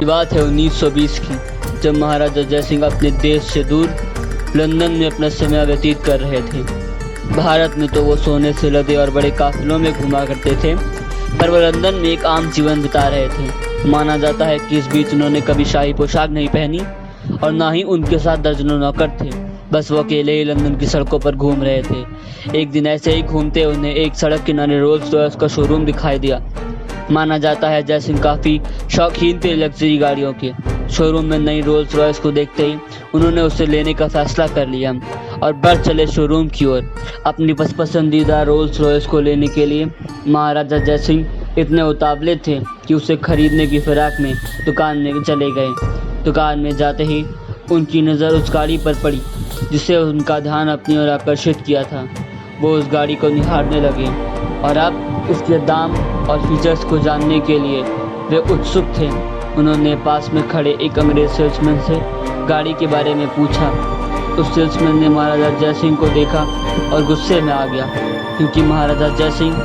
ये बात है 1920 की, जब महाराजा जयसिंह अपने देश से दूर लंदन में अपना समय व्यतीत कर रहे थे। भारत में तो वो सोने से लदे और बड़े काफिलों में घुमा करते थे, पर वो लंदन में एक आम जीवन बिता रहे थे। माना जाता है कि इस बीच उन्होंने कभी शाही पोशाक नहीं पहनी और ना ही उनके साथ दर्जनों नौकर थे। बस वो अकेले ही लंदन की सड़कों पर घूम रहे थे। एक दिन ऐसे ही घूमते उन्हें एक सड़क किनारे रोल्स रॉयस का शोरूम दिखाई दिया। माना जाता है जयसिंह काफ़ी शौकीन थे लग्जरी गाड़ियों के। शोरूम में नई रोल्स रॉयस को देखते ही उन्होंने उसे लेने का फैसला कर लिया और बढ़ चले शोरूम की ओर। अपनी पसंदीदा रोल्स रॉयस को लेने के लिए महाराजा जयसिंह इतने उतावले थे कि उसे खरीदने की फिराक में दुकान में चले गए। दुकान में जाते ही उनकी नज़र उस गाड़ी पर पड़ी जिससे उनका ध्यान अपनी ओर आकर्षित किया था। वो उस गाड़ी को निहारने लगे और अब इसके दाम और फीचर्स को जानने के लिए वे उत्सुक थे। उन्होंने पास में खड़े एक अंग्रेज सेल्समैन से गाड़ी के बारे में पूछा। उस सेल्समैन ने महाराजा जयसिंह को देखा और गुस्से में आ गया, क्योंकि महाराजा जयसिंह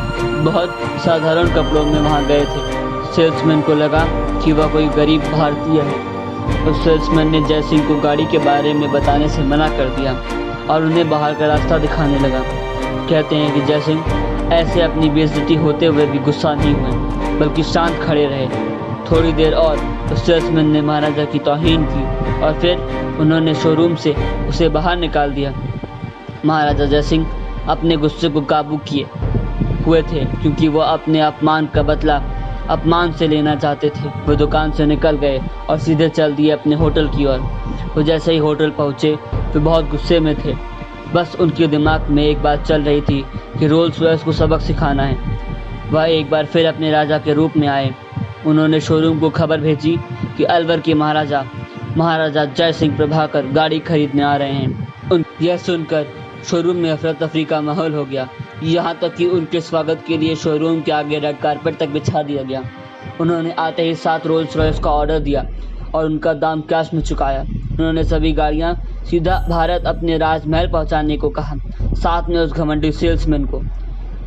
बहुत साधारण कपड़ों में वहाँ गए थे। सेल्समैन को लगा कि वह कोई गरीब भारतीय है। उस सेल्समैन ने जयसिंह को गाड़ी के बारे में बताने से मना कर दिया और उन्हें बाहर का रास्ता दिखाने लगा। कहते हैं कि जयसिंह ऐसे अपनी बेइज्जती होते हुए भी गुस्सा नहीं हुए, बल्कि शांत खड़े रहे। थोड़ी देर और उस सेल्समैन ने महाराजा की तौहीन की और फिर उन्होंने शोरूम से उसे बाहर निकाल दिया। महाराजा जयसिंह अपने गुस्से को काबू किए हुए थे, क्योंकि वो अपने अपमान का बदला अपमान से लेना चाहते थे। वो दुकान से निकल गए और सीधे चल दिए अपने होटल की ओर। वो जैसे ही होटल पहुँचे वे बहुत गुस्से में थे। बस उनके दिमाग में एक बात चल रही थी कि रोल्स रॉयस को सबक सिखाना है। वह एक बार फिर अपने राजा के रूप में आए। उन्होंने शोरूम को खबर भेजी कि अलवर के महाराजा जयसिंह प्रभाकर गाड़ी खरीदने आ रहे हैं। यह सुनकर शोरूम में अफरा तफरी का माहौल हो गया, यहाँ तक कि उनके स्वागत के लिए शोरूम के आगे रेड कारपेट तक बिछा दिया गया। उन्होंने आते ही 7 रोल्स रॉयस का ऑर्डर दिया और उनका दाम कैश में चुकाया। उन्होंने सभी गाड़ियाँ सीधा भारत अपने राजमहल पहुँचाने को कहा, साथ में उस घमंडी सेल्समैन को।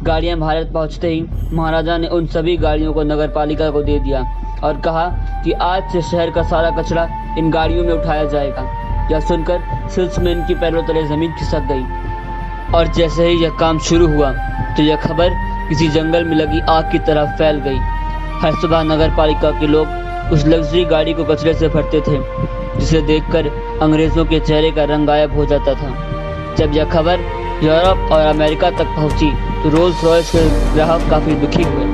गाड़ियाँ भारत पहुँचते ही महाराजा ने उन सभी गाड़ियों को नगर पालिका को दे दिया और कहा कि आज से शहर का सारा कचरा इन गाड़ियों में उठाया जाएगा। यह सुनकर सेल्समैन की पैरों तले ज़मीन खिसक गई और जैसे ही यह काम शुरू हुआ तो यह खबर किसी जंगल में लगी आग की तरह फैल गई। हर सुबह नगर पालिका के लोग उस लग्जरी गाड़ी को कचरे से भरते थे, जिसे देखकर अंग्रेज़ों के चेहरे का रंग गायब हो जाता था। जब यह खबर यूरोप और अमेरिका तक पहुंची तो रोल्स रॉयस के ग्राहक काफ़ी दुखी हुए।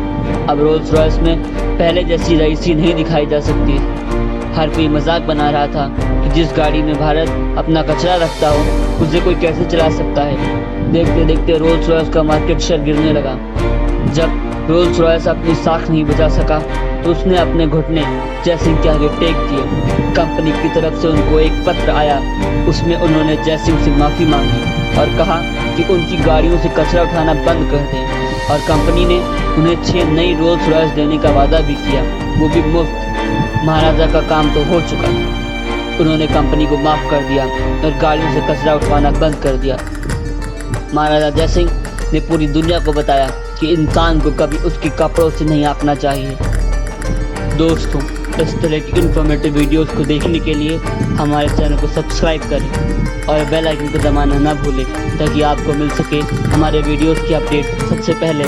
अब रोल्स रॉयस में पहले जैसी रईसी नहीं दिखाई जा सकती। हर कोई मजाक बना रहा था कि जिस गाड़ी में भारत अपना कचरा रखता हो उसे कोई कैसे चला सकता है। देखते देखते रोल्स रॉयस का मार्केट शेयर गिरने लगा। जब रोल्स रॉयस अपनी साख नहीं बचा सका तो उसने अपने घुटने जयसिंह के आगे टेक दिए। कंपनी की तरफ से उनको एक पत्र आया, उसमें उन्होंने जयसिंह से माफ़ी मांगी और कहा कि उनकी गाड़ियों से कचरा उठाना बंद कर दें, और कंपनी ने उन्हें 6 नई रोल्स रॉयस देने का वादा भी किया, वो भी मुफ्त। महाराजा का काम तो हो चुका था। उन्होंने कंपनी को माफ़ कर दिया और गाड़ियों से कचरा उठवाना बंद कर दिया। महाराजा जयसिंह ने पूरी दुनिया को बताया कि इंसान को कभी उसके कपड़ों से नहीं आंकना चाहिए। दोस्तों, इस तरह की इन्फॉर्मेटिव वीडियोस को देखने के लिए हमारे चैनल को सब्सक्राइब करें और बेल आइकन को दबाना ना भूलें, ताकि आपको मिल सके हमारे वीडियोस की अपडेट सबसे पहले।